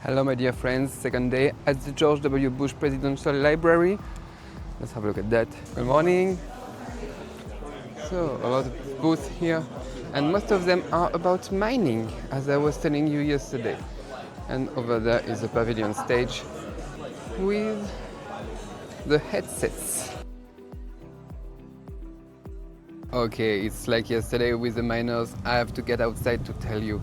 Hello my dear friends, second day at the George W. Bush Presidential Library. Let's have a look at that. Good morning. So, a lot of booths here, and most of them are about mining, as I was telling you yesterday. And over there is a pavilion stage with the headsets. Okay, it's like yesterday with the miners. I have to get outside to tell you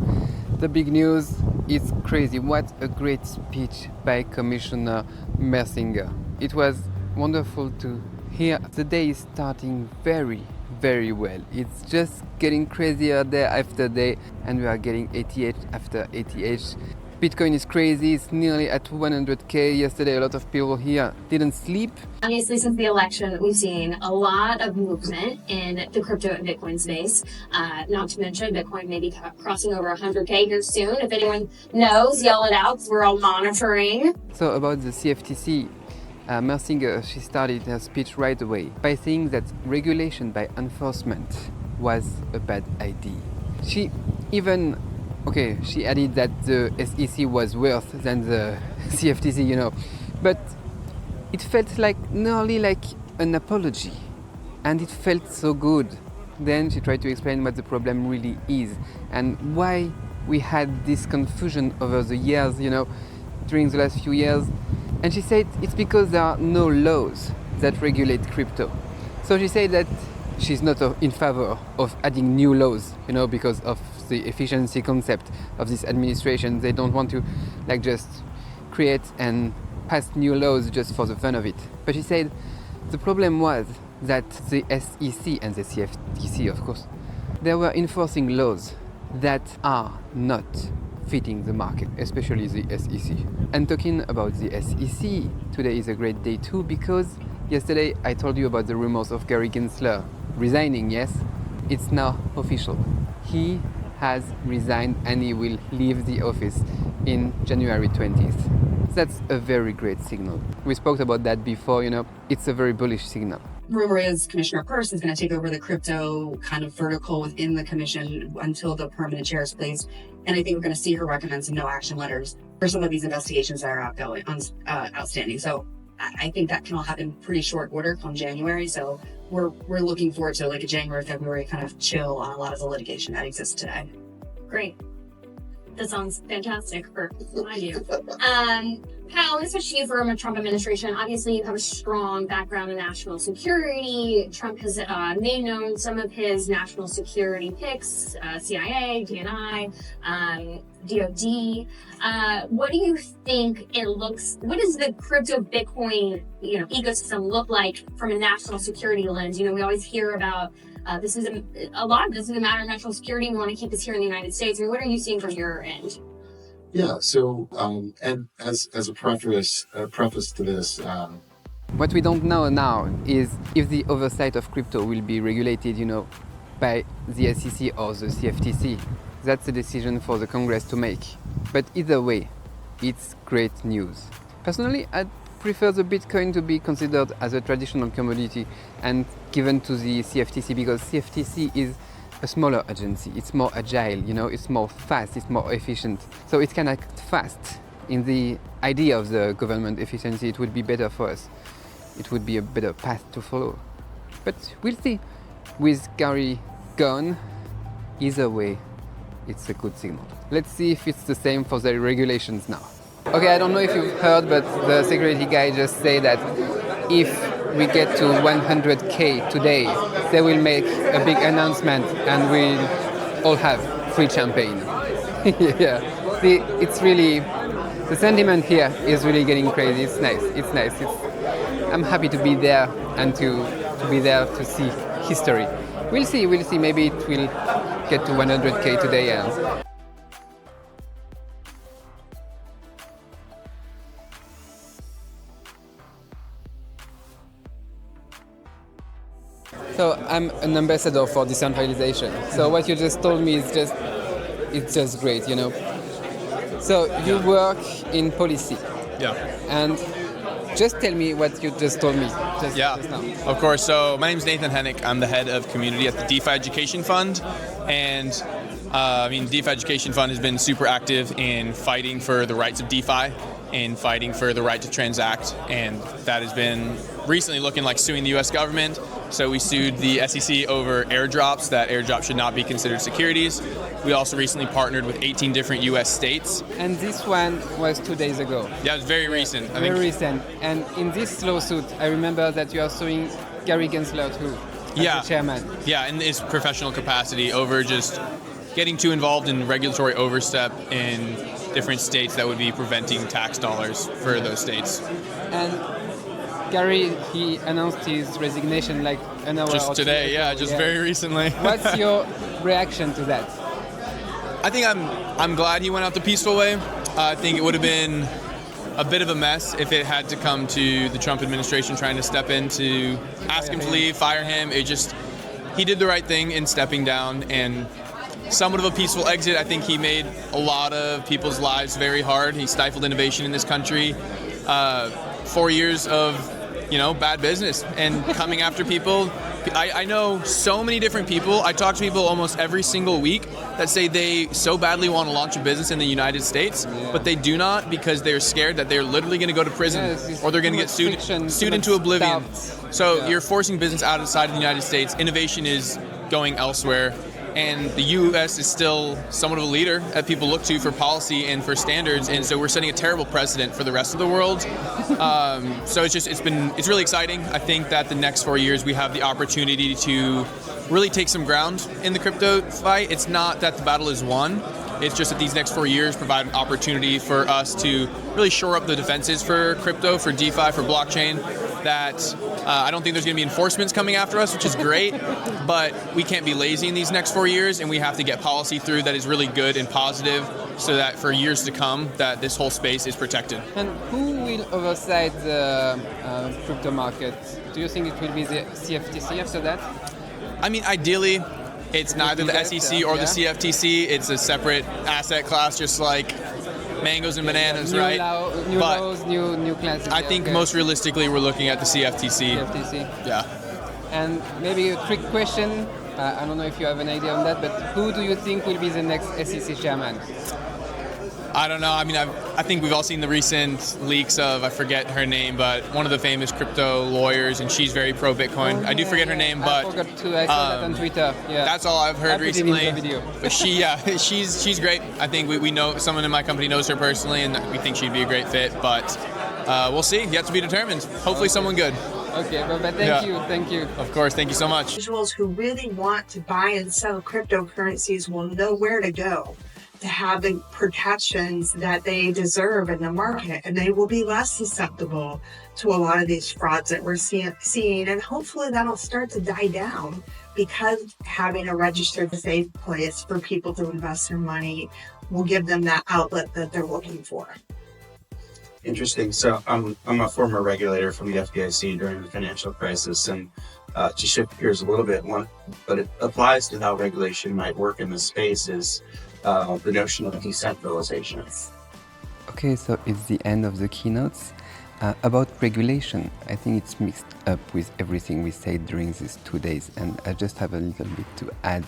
the big news. It's crazy. What a great speech by Commissioner Mersinger. It was wonderful to hear. The day is starting very, very well. It's just getting crazier day after day, and we are getting ETH after ETH. Bitcoin is crazy. It's nearly at 100K. Yesterday, a lot of people here didn't sleep. Obviously, since the election, we've seen a lot of movement in the crypto and Bitcoin space. Not to mention, Bitcoin may be crossing over 100K here soon. If anyone knows, yell it out. We're all monitoring. So about the CFTC, Mersinger, she started her speech right away by saying that regulation by enforcement was a bad idea. She added that the SEC was worse than the CFTC, but it felt nearly like an apology, and it felt so good. Then she tried to explain what the problem really is and why we had this confusion over the years, during the last few years. And she said it's because there are no laws that regulate crypto. So she said that she's not in favor of adding new laws, because of the efficiency concept of this administration. They don't want to just create and pass new laws just for the fun of it. But she said the problem was that the SEC and the CFTC, of course, they were enforcing laws that are not fitting the market, especially the SEC. And talking about the SEC, today is a great day too, because yesterday I told you about the rumors of Gary Gensler resigning. Yes, it's now official. He has resigned and he will leave the office in January 20th. That's a very great signal. We spoke about that before, it's a very bullish signal. Rumor is Commissioner Peirce is going to take over the crypto kind of vertical within the commission until the permanent chair is placed. And I think we're going to see her recommend some no action letters for some of these investigations that are outstanding. So I think that can all happen pretty short order come January. So we're looking forward to a January, February kind of chill on a lot of the litigation that exists today. Great. That sounds fantastic for you. Kyle, I'm going to switch to you from a Trump administration. Obviously, you have a strong background in national security. Trump has made known some of his national security picks, CIA, DNI, DOD. What do you think what does the crypto Bitcoin ecosystem look like from a national security lens? We always hear about a lot of this is a matter of national security. We want to keep this here in the United States. What are you seeing from your end? Yeah. So, and as a preface to this, what we don't know now is if the oversight of crypto will be regulated, by the SEC or the CFTC. That's a decision for the Congress to make. But either way, it's great news. Personally, I'd prefer the Bitcoin to be considered as a traditional commodity and given to the CFTC, because CFTC is a smaller agency. It's more agile, it's more fast, it's more efficient. So it can act fast. In the idea of the government efficiency, it would be better for us. It would be a better path to follow. But we'll see. With Gary gone, either way, it's a good signal. Let's see if it's the same for the regulations now. Okay, I don't know if you've heard, but the security guy just said that if we get to 100K today, they will make a big announcement and we'll all have free champagne. Yeah, it's really, the sentiment here is really getting crazy. It's nice. I'm happy to be there and to be there to see history. We'll see. Maybe it will get to 100K today. And so I'm an ambassador for decentralization. So what you just told me is just great, So you work in policy. Yeah. And just tell me what you just told me. Just now. Of course. So my name is Nathan Hennick. I'm the head of community at the DeFi Education Fund. And DeFi Education Fund has been super active in fighting for the rights of DeFi, in fighting for the right to transact, and that has been recently looking like suing the US government. So we sued the SEC over airdrops, that airdrops should not be considered securities. We also recently partnered with 18 different US states. And this one was 2 days ago. Yeah, it was very recent. Very recent. And in this lawsuit, I remember that you are suing Gary Gensler too, as the chairman. Yeah, in his professional capacity over just getting too involved in regulatory overstep in different states that would be preventing tax dollars for those states. And Gary, he announced his resignation like an hour just or today, two ago. just very recently. What's your reaction to that? I think I'm glad he went out the peaceful way. I think it would have been a bit of a mess if it had to come to the Trump administration trying to step in to ask him to leave, fire him. He did the right thing in stepping down, and somewhat of a peaceful exit. I think he made a lot of people's lives very hard. He stifled innovation in this country. 4 years of bad business and coming after people. I know so many different people. I talk to people almost every single week that say they so badly want to launch a business in the United States, but they do not because they're scared that they're literally going to go to prison or they're going to get sued into oblivion. So you're forcing business outside of the United States. Innovation is going elsewhere. And the U.S. is still somewhat of a leader that people look to for policy and for standards, and so we're setting a terrible precedent for the rest of the world. So it's really exciting. I think that the next 4 years we have the opportunity to really take some ground in the crypto fight. It's not that the battle is won. It's just that these next 4 years provide an opportunity for us to really shore up the defenses for crypto, for DeFi, for blockchain. That I don't think there's going to be enforcements coming after us, which is great, but we can't be lazy in these next 4 years, and we have to get policy through that is really good and positive so that for years to come that this whole space is protected. And who will oversight the crypto market? Do you think it will be the CFTC after that? I mean, ideally, it's neither the SEC or the CFTC. It's a separate asset class, just like mangoes and bananas, new right? New laws, new classes. I think most realistically we're looking at the CFTC. Yeah. And maybe a quick question. I don't know if you have an idea on that, but who do you think will be the next SEC chairman? I don't know. I mean, I think we've all seen the recent leaks of, I forget her name, but one of the famous crypto lawyers, and she's very pro-Bitcoin. I do forget her name, but I forgot to. I saw that on Twitter. Yeah. That's all I've heard recently. Video. But she's great. I think we know someone in my company knows her personally, and we think she'd be a great fit. But we'll see. Yet to be determined. Hopefully, someone good. Okay, but thank you. Of course, thank you so much. Individuals who really want to buy and sell cryptocurrencies will know where to go to have the protections that they deserve in the market, and they will be less susceptible to a lot of these frauds that we're seeing, and hopefully that'll start to die down because having a registered safe place for people to invest their money will give them that outlet that they're looking for. Interesting. So I'm a former regulator from the FDIC during the financial crisis, and to shift gears a little bit, but it applies to how regulation might work in this space is the notion of decentralization. Okay, so it's the end of the keynotes. About regulation, I think it's mixed up with everything we said during these 2 days, and I just have a little bit to add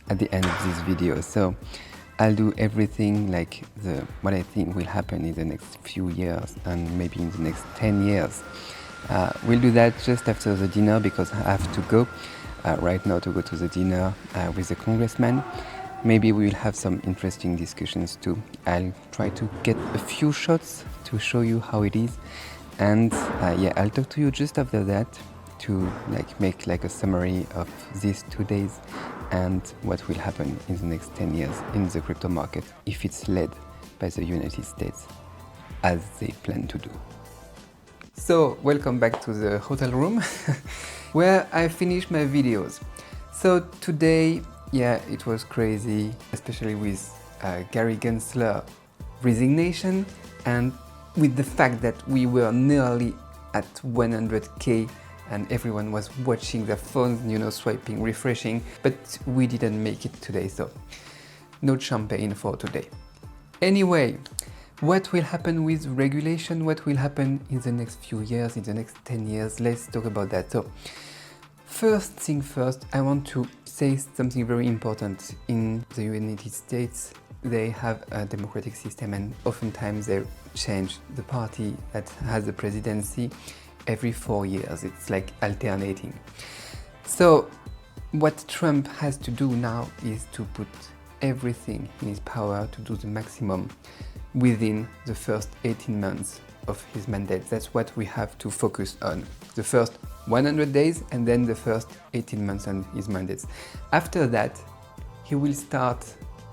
at the end of this video. So I'll do everything like what I think will happen in the next few years and maybe in the next 10 years. We'll do that just after the dinner because I have to go right now to go to the dinner with the congressman. Maybe we will have some interesting discussions too. I'll try to get a few shots to show you how it is. And I'll talk to you just after that to make a summary of these 2 days and what will happen in the next 10 years in the crypto market if it's led by the United States as they plan to do. So welcome back to the hotel room where I finished my videos. So today, it was crazy, especially with Gary Gensler resignation and with the fact that we were nearly at 100K and everyone was watching their phones, swiping, refreshing, but we didn't make it today, so no champagne for today. Anyway, what will happen with regulation? What will happen in the next few years, in the next 10 years? Let's talk about that. So, First thing first, I want to say something very important. In the United States, they have a democratic system, and oftentimes they change the party that has the presidency every 4 years. It's like alternating. So what Trump has to do now is to put everything in his power to do the maximum within the first 18 months of his mandate. That's what we have to focus on. The first 100 days and then the first 18 months on his mandates. After that, he will start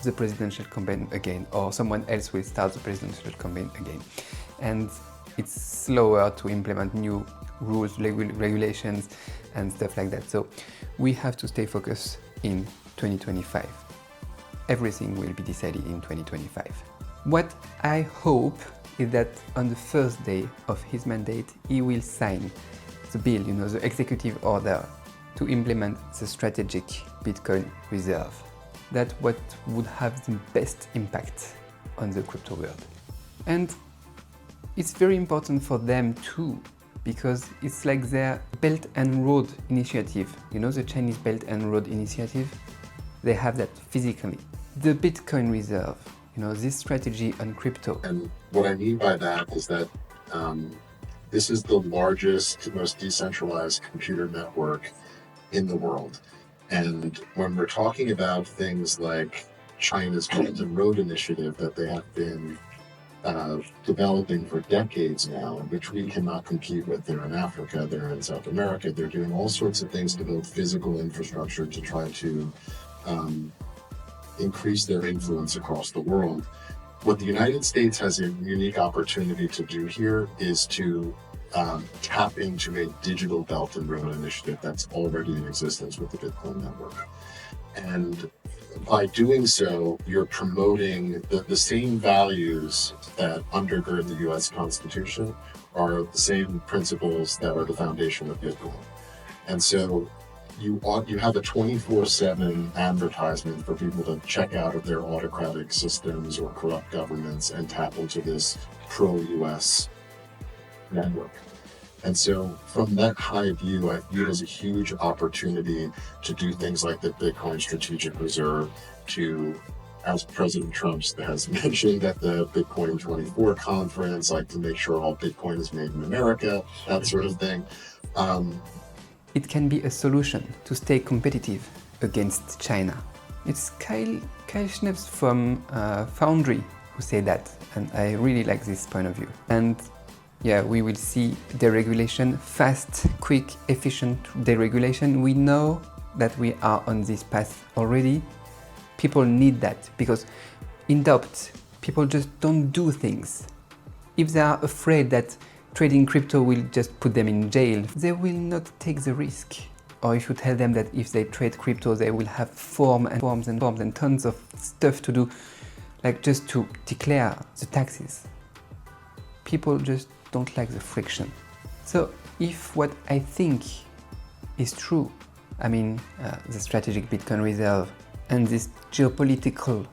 the presidential campaign again, or someone else will start the presidential campaign again. And it's slower to implement new rules, regulations and stuff like that. So we have to stay focused in 2025. Everything will be decided in 2025. What I hope is that on the first day of his mandate, he will sign the bill, the executive order to implement the strategic Bitcoin reserve. That's what would have the best impact on the crypto world. And it's very important for them too, because it's like their Belt and Road Initiative. The Chinese Belt and Road Initiative? They have that physically. The Bitcoin reserve, this strategy on crypto. And what I mean by that is that this is the largest, most decentralized computer network in the world. And when we're talking about things like China's Belt and Road Initiative that they have been developing for decades now, which we cannot compete with. They're in Africa, they're in South America, they're doing all sorts of things to build physical infrastructure to try to increase their influence across the world. What the United States has a unique opportunity to do here is to tap into a digital Belt and Road Initiative that's already in existence with the Bitcoin network. And by doing so, you're promoting the same values that undergird the U.S. Constitution are the same principles that are the foundation of Bitcoin. And so you have a 24/7 advertisement for people to check out of their autocratic systems or corrupt governments and tap into this pro-U.S. network. And so from that high view, I view it as a huge opportunity to do things like the Bitcoin Strategic Reserve, to, as President Trump has mentioned at the Bitcoin 24 conference, like to make sure all Bitcoin is made in America, that sort of thing. It can be a solution to stay competitive against China. It's Kyle Schneps from Foundry who said that, and I really like this point of view. And yeah, we will see deregulation, fast, quick, efficient deregulation. We know that we are on this path already. People need that because in doubt, people just don't do things. If they are afraid that trading crypto will just put them in jail, they will not take the risk. Or if you tell them that if they trade crypto, they will have forms and tons of stuff to do, like just to declare the taxes. People just don't like the friction. So if what I think is true, the strategic Bitcoin reserve and this geopolitical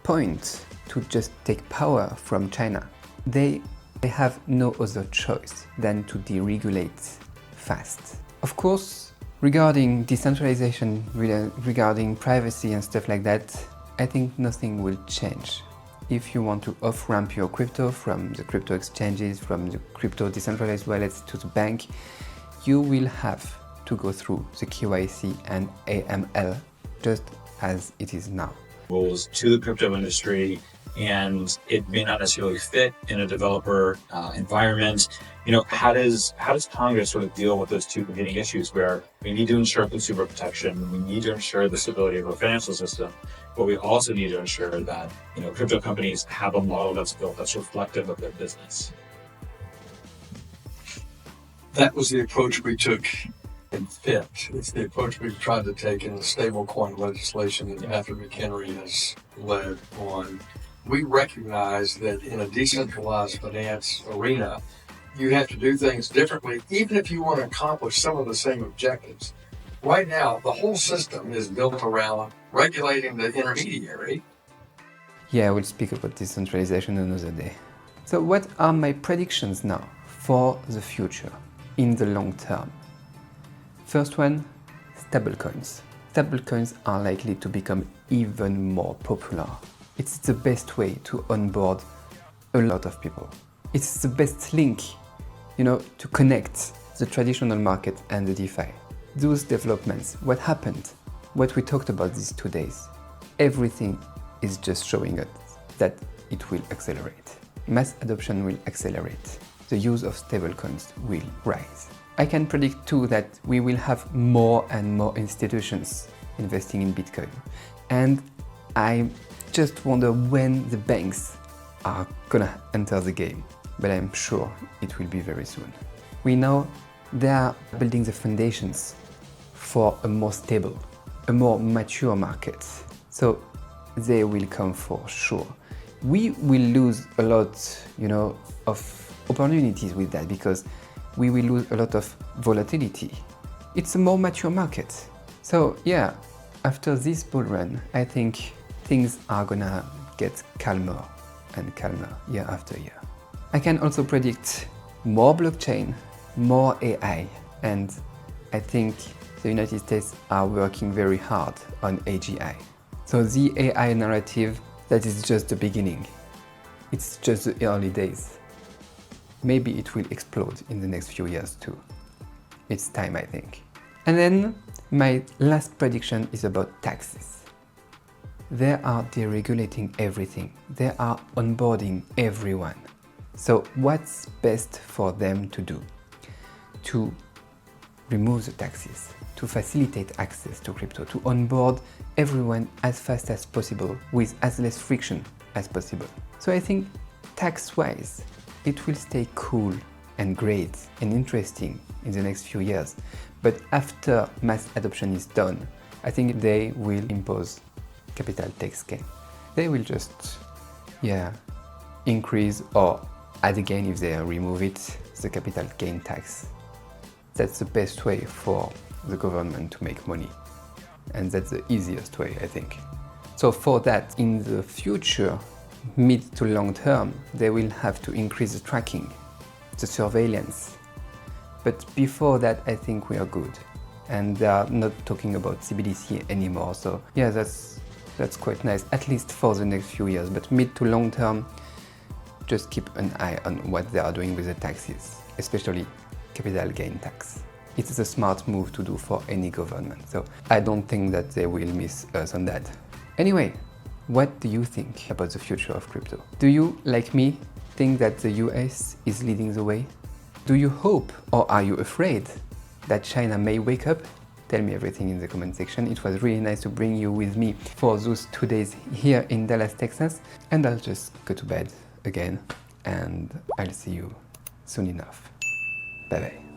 point to just take power from China, they have no other choice than to deregulate fast. Of course, regarding decentralization, regarding privacy and stuff like that, I think nothing will change. If you want to off-ramp your crypto from the crypto exchanges, from the crypto decentralized wallets to the bank, you will have to go through the KYC and AML just as it is now. Rules to the crypto industry, and it may not necessarily fit in a developer environment. How does Congress sort of deal with those two competing issues where we need to ensure consumer protection, we need to ensure the stability of our financial system, but we also need to ensure that crypto companies have a model that's built that's reflective of their business? That was the approach we took in FIT. It's the approach we've tried to take in the stablecoin legislation that Matthew McHenry has led on. We recognize that in a decentralized finance arena, you have to do things differently, even if you want to accomplish some of the same objectives. Right now, the whole system is built around regulating the intermediary. Yeah, we'll speak about decentralization another day. So what are my predictions now for the future, in the long term? First one, stablecoins. Stablecoins are likely to become even more popular. It's the best way to onboard a lot of people. It's the best link, to connect the traditional market and the DeFi. Those developments, what happened, what we talked about these 2 days, everything is just showing us that it will accelerate. Mass adoption will accelerate. The use of stablecoins will rise. I can predict too that we will have more and more institutions investing in Bitcoin. And I just wonder when the banks are gonna enter the game, but I'm sure it will be very soon. We know they are building the foundations for a more stable, a more mature market. So they will come for sure. We will lose a lot, of opportunities with that because we will lose a lot of volatility. It's a more mature market. So yeah, after this bull run, I think things are gonna get calmer and calmer year after year. I can also predict more blockchain, more AI, and I think the United States are working very hard on AGI. So the AI narrative, that is just the beginning. It's just the early days. Maybe it will explode in the next few years too. It's time, I think. And then my last prediction is about taxes. They are deregulating everything. They are onboarding everyone. So what's best for them to do? To remove the taxes, to facilitate access to crypto, to onboard everyone as fast as possible with as less friction as possible. So I think tax-wise, it will stay cool and great and interesting in the next few years. But after mass adoption is done, I think they will impose capital tax gain. They will just, increase or add again if they remove it, the capital gain tax. That's the best way for the government to make money. And that's the easiest way, I think. So for that, in the future, mid to long term, they will have to increase the tracking, the surveillance. But before that, I think we are good. And they are not talking about CBDC anymore. So yeah, that's quite nice, at least for the next few years. But mid to long term, just keep an eye on what they are doing with the taxes, especially capital gain tax. It's a smart move to do for any government. So I don't think that they will miss us on that. Anyway, what do you think about the future of crypto? Do you, like me, think that the US is leading the way? Do you hope, or are you afraid, that China may wake up? Tell me everything in the comment section. It was really nice to bring you with me for those 2 days here in Dallas, Texas. And I'll just go to bed again, and I'll see you soon enough. Bye bye.